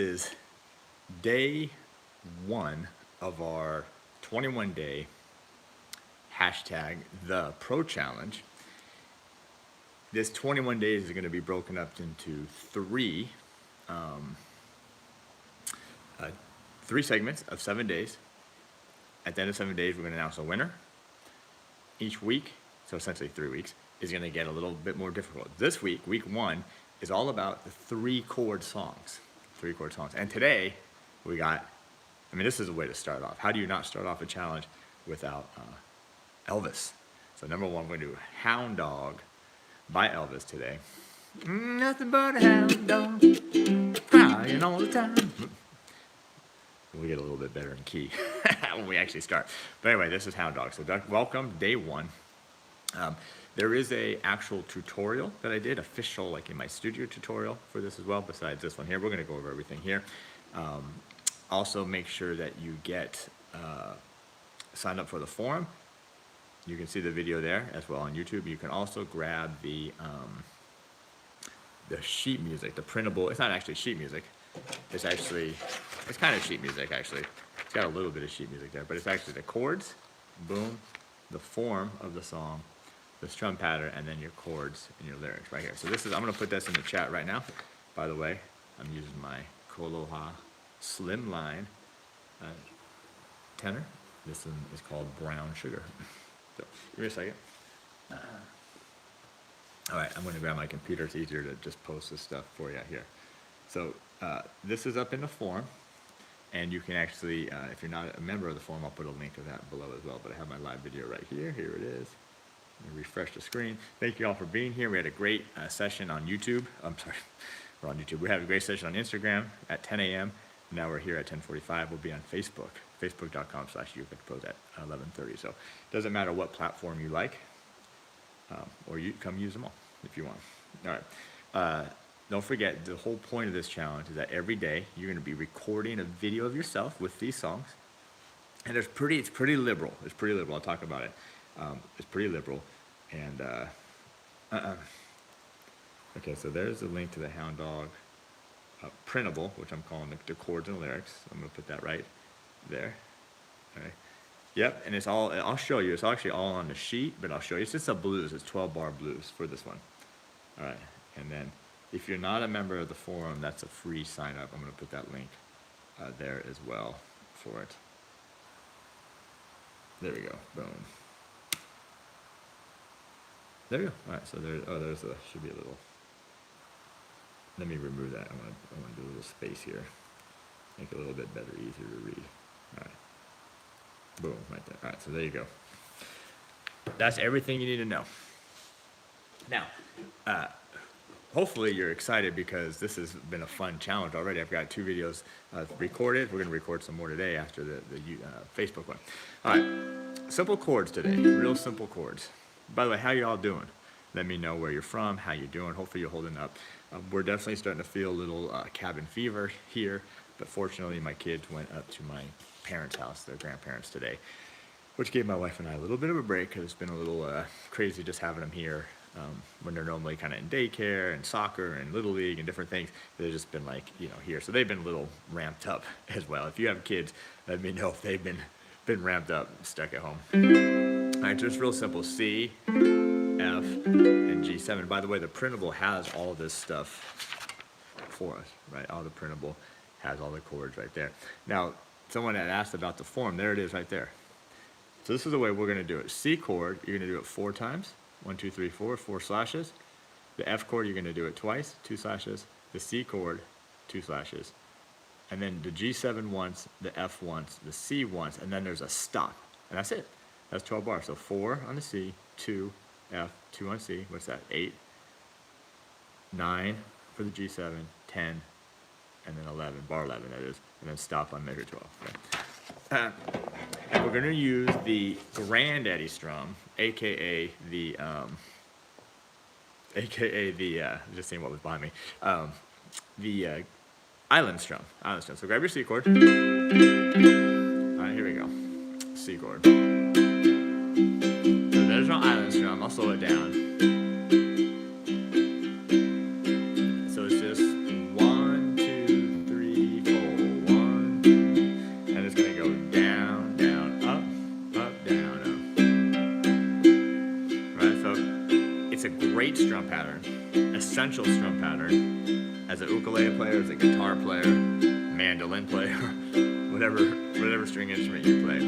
Is day one of our 21-day hashtag the Pro Challenge. This 21 days is going to be broken up into um, uh, three segments of 7 days. At the end of 7 days, we're going to announce a winner. Each week, so essentially 3 weeks, is going to get a little bit more difficult. This week, week one, is all about the three-chord songs. Three-chord songs. And today, we got, this is a way to start off. How do you not start off a challenge without Elvis? So number one, we're going to do Hound Dog by Elvis today. Nothing but a hound dog, crying all the time. We get a little bit better in key when we actually start. But anyway, this is Hound Dog. So welcome, day one. There is a actual tutorial that I did, official, like in my studio tutorial for this as well, besides this one here. We're going to go over everything here. Also, make sure that you get signed up for the forum. You can see the video there as well on YouTube. You can also grab the sheet music, the printable. It's not actually sheet music. It's kind of sheet music, actually. It's got a little bit of sheet music there, but it's actually the chords, boom, the form of the song, the strum pattern, and then your chords and your lyrics right here. So I'm going to put this in the chat right now. By the way, I'm using my Koloha Slimline tenor. This one is called Brown Sugar. So give me a second. All right, I'm going to grab my computer. It's easier to just post this stuff for you here. So this is up in the forum, and you can actually, if you're not a member of the forum, I'll put a link to that below as well. But I have my live video right here. Here it is. Let me refresh the screen. Thank you all for being here. We had a great session on YouTube. I'm sorry, we're on YouTube. We had a great session on Instagram at 10 a.m. Now we're here at 10:45. We'll be on Facebook, facebook.com/ukelikethepros at 11:30. So it doesn't matter what platform you like, or you come use them all if you want. All right. Don't forget, the whole point of this challenge is that every day you're going to be recording a video of yourself with these songs. And it's pretty liberal. It's pretty liberal. I'll talk about it. It's pretty liberal. And, okay, so there's the link to the Hound Dog printable, which I'm calling the chords and lyrics. I'm going to put that right there. All right. Yep, and it's all, I'll show you. It's actually all on the sheet, but I'll show you. It's just a blues. It's 12-bar blues for this one. All right, and then if you're not a member of the forum, that's a free sign up. I'm going to put that link there as well for it. There we go. Boom. There we go. All right. So should be a little. Let me remove that. I want to do a little space here. Make it a little bit better, easier to read. All right. Boom. Right there. All right. So there you go. That's everything you need to know. Now, hopefully you're excited because this has been a fun challenge already. I've got 2 videos recorded. We're going to record some more today after the Facebook one. All right, simple chords today, real simple chords. By the way, how you all doing? Let me know where you're from, how you're doing. Hopefully you're holding up. We're definitely starting to feel a little cabin fever here, but fortunately my kids went up to my parents' house, their grandparents today, which gave my wife and I a little bit of a break because it's been a little crazy just having them here. When they're normally kind of in daycare and soccer and Little League and different things, they've just been like, here. So they've been a little ramped up as well. If you have kids, let me know if they've been ramped up, stuck at home. All right, just real simple. C, F, and G7. By the way, the printable has all this stuff for us, right? All the printable has all the chords right there. Now, someone had asked about the form. There it is right there. So this is the way we're going to do it. C chord, you're going to do it 4 times. 1, 2, 3, 4, 4 slashes. The F chord, you're going to do it twice, 2 slashes. The C chord, 2 slashes. And then the G7 once, the F once, the C once, and then there's a stop. And that's it. That's 12 bars. So 4 on the C, 2, F, 2 on C. What's that? 8, 9 for the G7, 10, and then 11, bar 11 that is, and then stop on measure 12. Okay. We're going to use the Granddaddy strum, aka the just seeing what was behind me, the island strum. So grab your C chord. All right, here we go. C chord. So there's our island strum. I'll slow it down. So it's just 1, 2, 3, pattern, essential strum pattern, as a ukulele player, as a guitar player, mandolin player, whatever string instrument you play.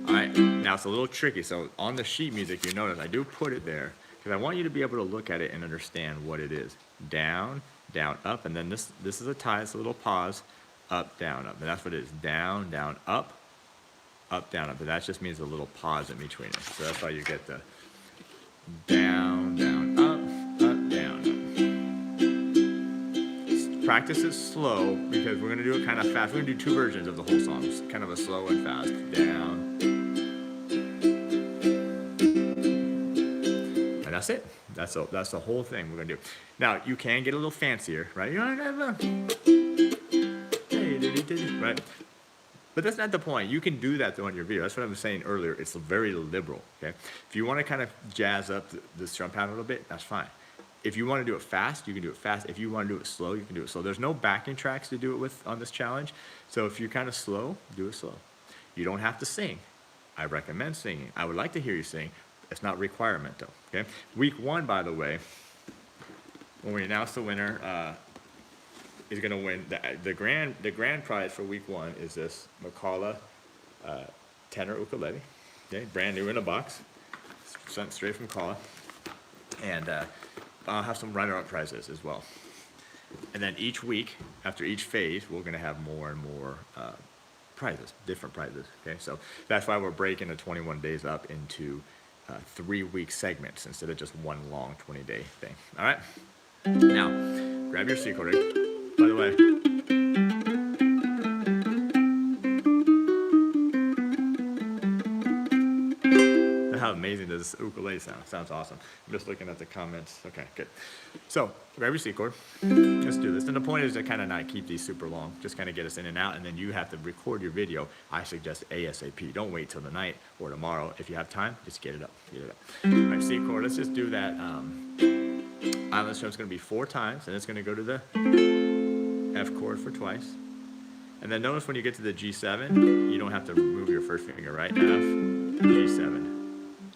All right, now it's a little tricky. So on the sheet music, you notice I do put it there because I want you to be able to look at it and understand what it is. Down, down, up, and then this is a tie, it's a little pause, up, down, up, and that's what it is. Down, down, up, down, up, but that just means a little pause in between it. So that's why you get the down, down, up, down, up. Practice it slow because we're gonna do it kind of fast. We're gonna do two versions of the whole song. It's kind of a slow and fast. Down. And that's it. That's the whole thing we're gonna do. Now you can get a little fancier, right? Right? But that's not the point. You can do that though on your video. That's what I was saying earlier. It's very liberal, okay? If you want to kind of jazz up the strum pattern a little bit, that's fine. If you want to do it fast, you can do it fast. If you want to do it slow, you can do it slow. There's no backing tracks to do it with on this challenge. So if you're kind of slow, do it slow. You don't have to sing. I recommend singing. I would like to hear you sing. It's not a requirement though, okay? Week 1, by the way, when we announce the winner, is going to win the grand prize for week 1 is this Macala tenor ukulele, okay, brand new in a box, sent straight from Kala, and I'll have some runner-up prizes as well. And then each week, after each phase, we're going to have more and more prizes, different prizes. Okay, so that's why we're breaking the 21 days up into 3-week segments instead of just one long 20-day thing. All right. Now, grab your C chord. By the way, how amazing does this ukulele sound? Sounds awesome. I'm just looking at the comments. Okay, good. So, grab your C chord. Let's do this. And the point is to kind of not keep these super long. Just kind of get us in and out, and then you have to record your video. I suggest ASAP. Don't wait till the night or tomorrow. If you have time, just get it up. Get it up. All right, C chord. Let's just do that. Island strum is going to be 4 times, and it's going to go to the F chord for twice. And then notice when you get to the G7, you don't have to move your first finger, right? F, G7.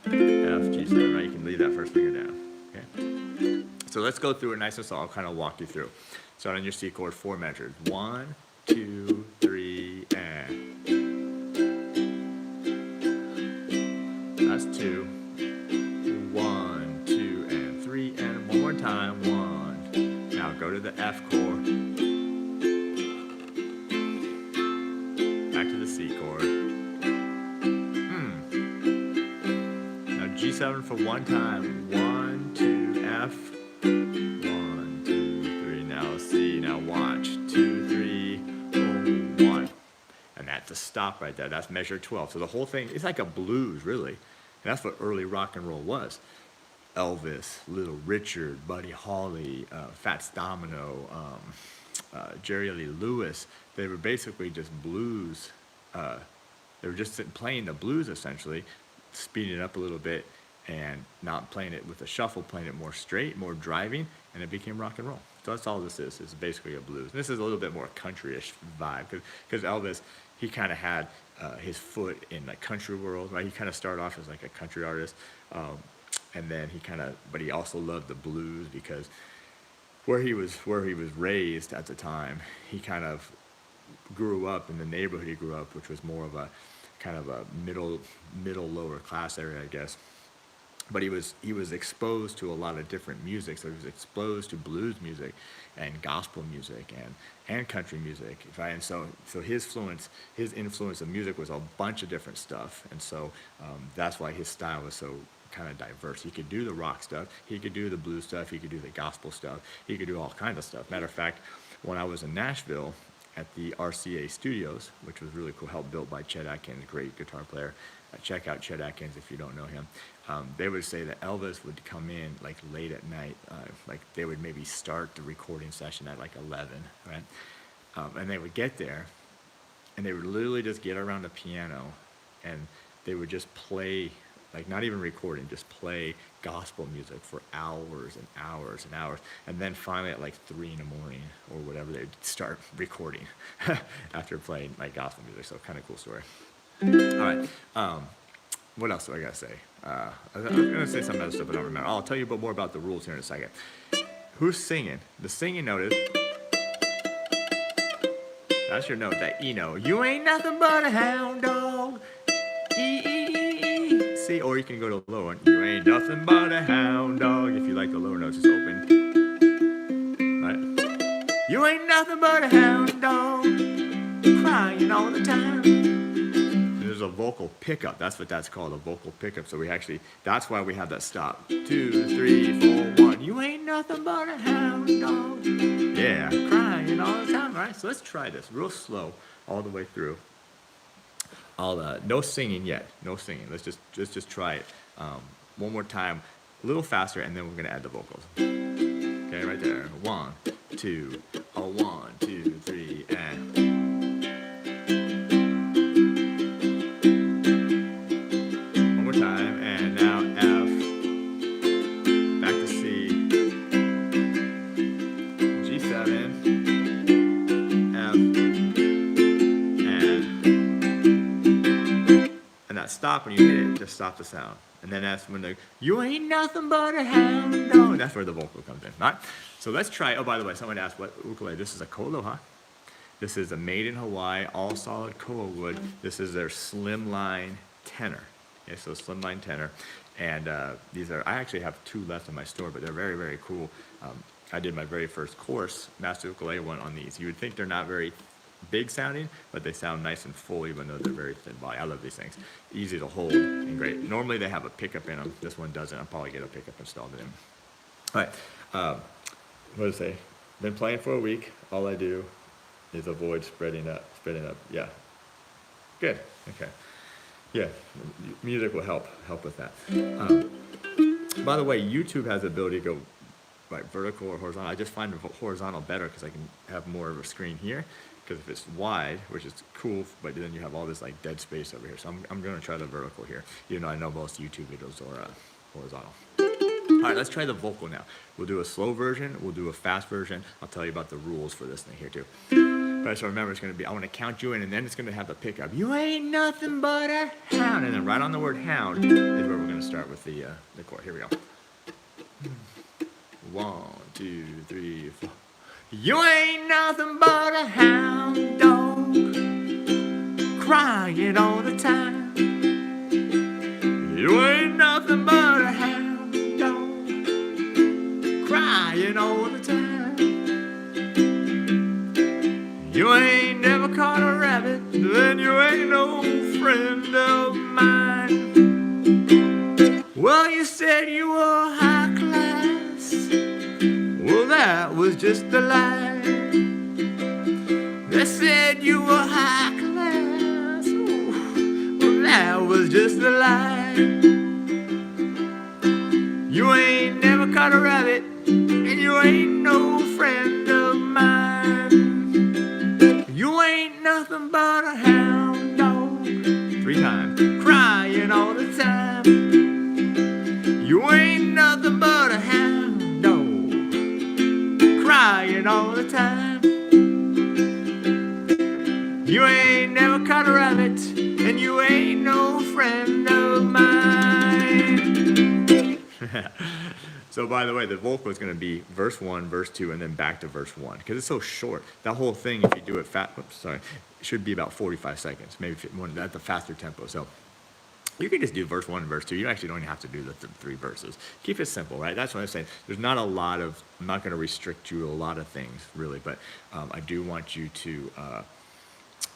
F, G7, right? You can leave that first finger down, okay? So let's go through it nice and slow. I'll kind of walk you through. So on your C chord, 4 measures. 1, 2, 3, and. That's 2. 1, 2, and 3, and one more time. 1. Now go to the F chord. Back to the C chord. G7 for 1 time. 1, 2, F. 1, 2, 3. Now C. Now watch. 2, 3, 1. And that's a stop right there. That's measure 12. So the whole thing is like a blues, really. And that's what early rock and roll was. Elvis, Little Richard, Buddy Holly, Fats Domino, Jerry Lee Lewis. They were basically just blues. They were just playing the blues essentially, speeding it up a little bit and not playing it with a shuffle, playing it more straight, more driving, and it became rock and roll. So that's all this is. It's basically a blues. And this is a little bit more country-ish vibe because Elvis, he kind of had his foot in the country world, right? He kind of started off as like a country artist, and then but he also loved the blues because where he was raised at the time, he kind of grew up in the neighborhood he grew up, which was more of a kind of a middle lower class area, I guess. But he was exposed to a lot of different music. So he was exposed to blues music and gospel music and country music, right? And so his influence of music was a bunch of different stuff. And so that's why his style was so kind of diverse. He could do the rock stuff, he could do the blues stuff, he could do the gospel stuff, he could do all kinds of stuff. Matter of fact, when I was in Nashville at the RCA Studios, which was really cool, helped built by Chet Atkins, great guitar player. Check out Chet Atkins if you don't know him. They would say that Elvis would come in like late at night, like they would maybe start the recording session at like 11, right? And they would get there, and they would literally just get around the piano, and they would just play, like not even recording, just play gospel music for hours and hours and hours. And then finally at like 3 in the morning or whatever, they'd start recording after playing like gospel music. So kind of cool story. All right. what else do I gotta say? I'm gonna say some other stuff I don't remember. I'll tell you more about the rules here in a second. Who's singing? The singing note is, that's your note, that E note. You ain't nothing but a hound dog. E, E, E, E. See, or you can go to the low one. You ain't nothing but a hound dog. If you like the lower notes, just open. Right? You ain't nothing but a hound dog, crying all the time. There's a vocal pickup. That's what that's called, a vocal pickup. So we actually, that's why we have that stop. 2, 3, 4, 1. You ain't nothing but a hound dog. Yeah, crying all the time. All right, so let's try this real slow all the way through. No singing yet. No singing. Let's just try it one more time, a little faster, and then we're gonna add the vocals. Okay, right there. 1, 2, 1, 2, 3, and. One more time, and now F. Back to C. G7. And that stop, when you hit it, just stop the sound. And then that's when you ain't nothing but a hound dog. That's where the vocal comes in. All right? So let's try, oh, by the way, someone asked what ukulele. This is a kolo, huh? This is a made in Hawaii, all solid koa wood. This is their slimline tenor. Okay, so slimline tenor. And these are, I actually have 2 left in my store, but they're very, very cool. I did my very first course, Master Ukulele one, on these. You would think they're not very big sounding, but they sound nice and full even though they're very thin body. I love these things. Easy to hold and great. Normally they have a pickup in them. This one doesn't. I'll probably get a pickup installed in them. All right. What did I say? Been playing for a week. All I do is avoid spreading up. Yeah. Good. Okay. Yeah. Music will help with that. By the way, YouTube has the ability to go like vertical or horizontal. I just find the horizontal better because I can have more of a screen here. Because if it's wide, which is cool, but then you have all this like dead space over here. So I'm going to try the vertical here, even though I know most YouTube videos are horizontal. All right, let's try the vocal now. We'll do a slow version. We'll do a fast version. I'll tell you about the rules for this thing here too. But so remember, it's going to be, I want to count you in, and then it's going to have the pickup. You ain't nothing but a hound. And then right on the word hound is where we're going to start with the chord. Here we go. 1, 2, 3, 4. You ain't nothing but a hound dog, crying all the time. You ain't nothing but a hound dog, crying all the time. You ain't never caught a rabbit, then you ain't no friend of mine. Well, you said you were high class. Well, that was just a lie. They said you were high class. Ooh, well, that was just a lie. You ain't never caught a rabbit, and you ain't no friend of mine. You ain't nothing but a hound dog. 3 times. Crying all the time. You ain't nothing but a hound dog, crying all the time. You ain't never caught a rabbit, and you ain't no friend of mine. So by the way, the vocal is going to be verse 1, verse 2, and then back to verse 1. Because it's so short. That whole thing, if you do it should be about 45 seconds. Maybe at the faster tempo. So you can just do verse 1 and verse 2. You actually don't even have to do the 3 verses. Keep it simple, right? That's what I'm saying. There's not a lot of, I'm not going to restrict you a lot of things, really, but I do want you to,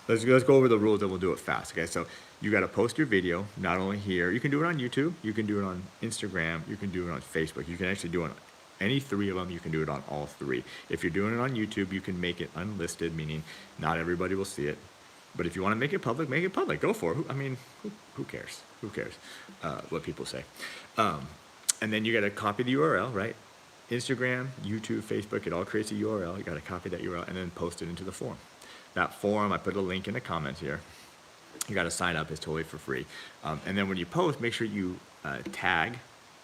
let's go over the rules and we'll do it fast, okay? So you got to post your video, not only here. You can do it on YouTube. You can do it on Instagram. You can do it on Facebook. You can actually do it on any 3 of them. You can do it on all 3. If you're doing it on YouTube, you can make it unlisted, meaning not everybody will see it. But if you want to make it public, make it public. Go for it. I mean, who cares? Who cares what people say? And then you got to copy the URL, right? Instagram, YouTube, Facebook, it all creates a URL. You got to copy that URL and then post it into the form. That form, I put a link in the comments here. You got to sign up. It's totally for free. And then when you post, make sure you tag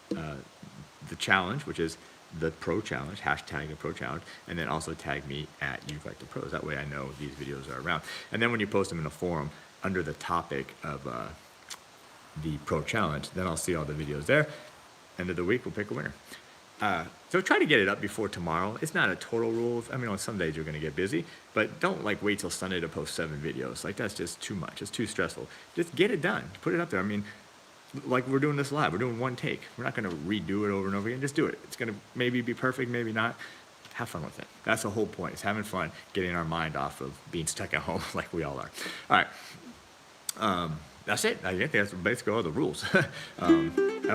the challenge, which is the Pro Challenge, hashtag the Pro Challenge, and then also tag me at ukelikethepros. That way I know these videos are around. And then when you post them in a forum, under the topic of the Pro Challenge. Then I'll see all the videos there. End of the week, we'll pick a winner. So try to get it up before tomorrow. It's not a total rule. I mean, on some days you're going to get busy, but don't like wait till Sunday to post 7 videos. Like that's just too much. It's too stressful. Just get it done. Put it up there. I mean, like we're doing this live. We're doing one take. We're not going to redo it over and over again. Just do it. It's going to maybe be perfect, maybe not. Have fun with it. That's the whole point. It's having fun, getting our mind off of being stuck at home like we all are. All right. That's it. I think that's basically all the rules.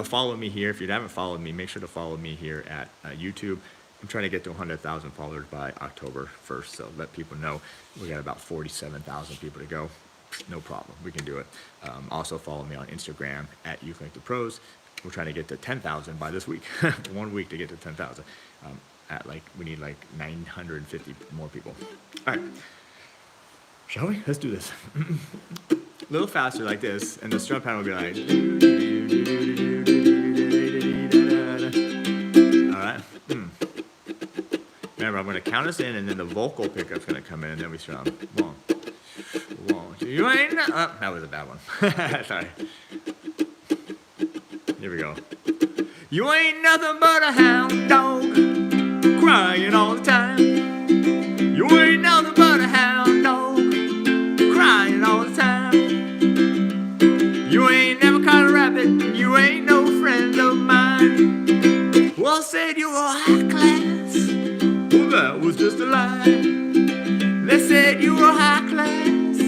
Follow me here. If you haven't followed me, make sure to follow me here at YouTube. I'm trying to get to 100,000 followers by October 1st, so let people know. We got about 47,000 people to go. No problem. We can do it. Also follow me on Instagram at ukelikethepros. We're trying to get to 10,000 by this week. 1 week to get to 10,000. We need like 950 more people. All right. Shall we? Let's do this. A little faster like this, and the strum pattern will be like. All right. Remember, I'm going to count us in, and then the vocal pickup's going to come in, and then we strum. 1, 2. You ain't. Oh, that was a bad one. Sorry. Here we go. You ain't nothing but a hound dog, crying all the time. You ain't nothing but a hound dog, crying all the time. You ain't never caught a rabbit, you ain't no friend of mine. Well, said you were high class, well, that was just a lie. They said you were high class,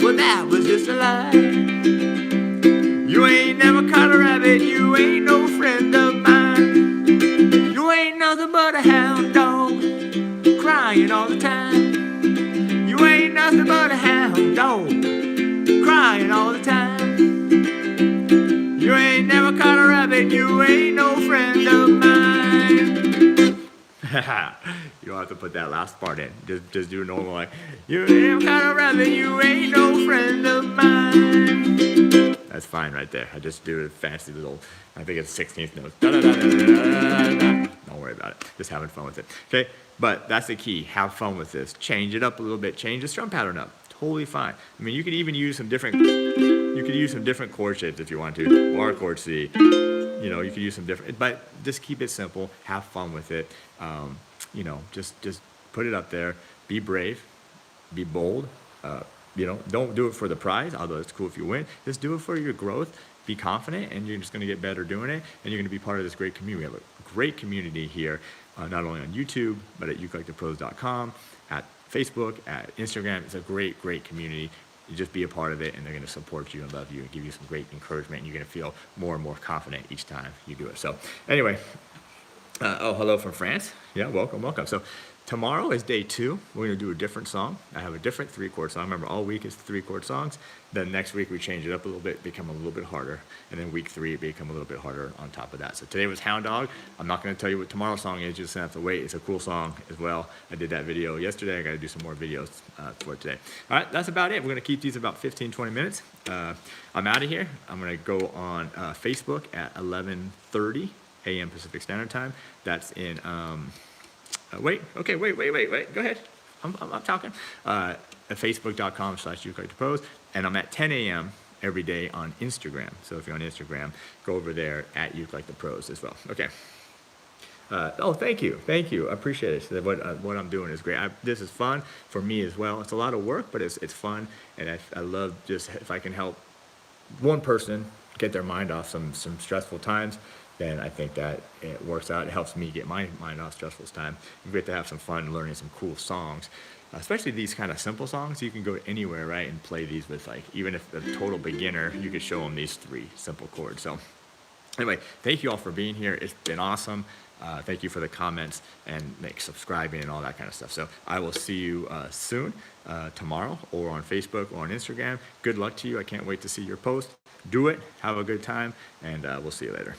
well, that was just a lie. You ain't never caught a rabbit, you ain't no friend of mine. You ain't nothing but a hound dog, crying all the time. You ain't nothing but a hound dog, crying all the time. You ain't never caught a rabbit, you ain't no friend of mine. You don't have to put that last part in. Just do normal like, you ain't never caught a rabbit, you ain't no friend of mine. That's fine right there. I just do a fancy little, I think it's 16th note. Don't worry about it. Just having fun with it. Okay? But that's the key. Have fun with this. Change it up a little bit. Change the strum pattern up. Totally fine. I mean, you could even use some different chord shapes if you want to. Bar chord C. You know, you could use some different, but just keep it simple. Have fun with it. You know, just put it up there. Be brave. Be bold. You know, don't do it for the prize, although it's cool if you win. Just do it for your growth. Be confident, and you're just going to get better doing it, and you're going to be part of this great community. We have a great community here, not only on YouTube, but at ukelikethepros.com, at Facebook, at Instagram. It's a great, great community. You just be a part of it, and they're going to support you and love you and give you some great encouragement, and you're going to feel more and more confident each time you do it. So anyway, hello from France. Yeah, welcome, welcome. So tomorrow is day 2. We're going to do a different song. I have a different 3-chord song. Remember, all week is 3-chord songs. Then next week we change it up a little bit, become a little bit harder. And then week 3 it become a little bit harder on top of that. So today was Hound Dog. I'm not going to tell you what tomorrow's song is. You're just going to have to wait. It's a cool song as well. I did that video yesterday. I got to do some more videos for today. All right, that's about it. We're going to keep these about 15, 20 minutes. I'm out of here. I'm going to go on Facebook at 11:30 a.m. Pacific Standard Time. That's in... wait. Go ahead. I'm talking. At facebook.com/ukelikethepros. And I'm at 10 a.m. every day on Instagram. So if you're on Instagram, go over there at ukelikethepros as well. Okay. Thank you. I appreciate it. So what I'm doing is great. This is fun for me as well. It's a lot of work, but it's fun. And I love just if I can help one person get their mind off some stressful times, then I think that it works out. It helps me get my mind off stressful time. You get to have some fun learning some cool songs, especially these kind of simple songs. You can go anywhere, right, and play these with, like, even if a total beginner, you could show them these 3 simple chords. So anyway, thank you all for being here. It's been awesome. Thank you for the comments and subscribing and all that kind of stuff. So I will see you soon, tomorrow, or on Facebook or on Instagram. Good luck to you. I can't wait to see your post. Do it. Have a good time, and we'll see you later.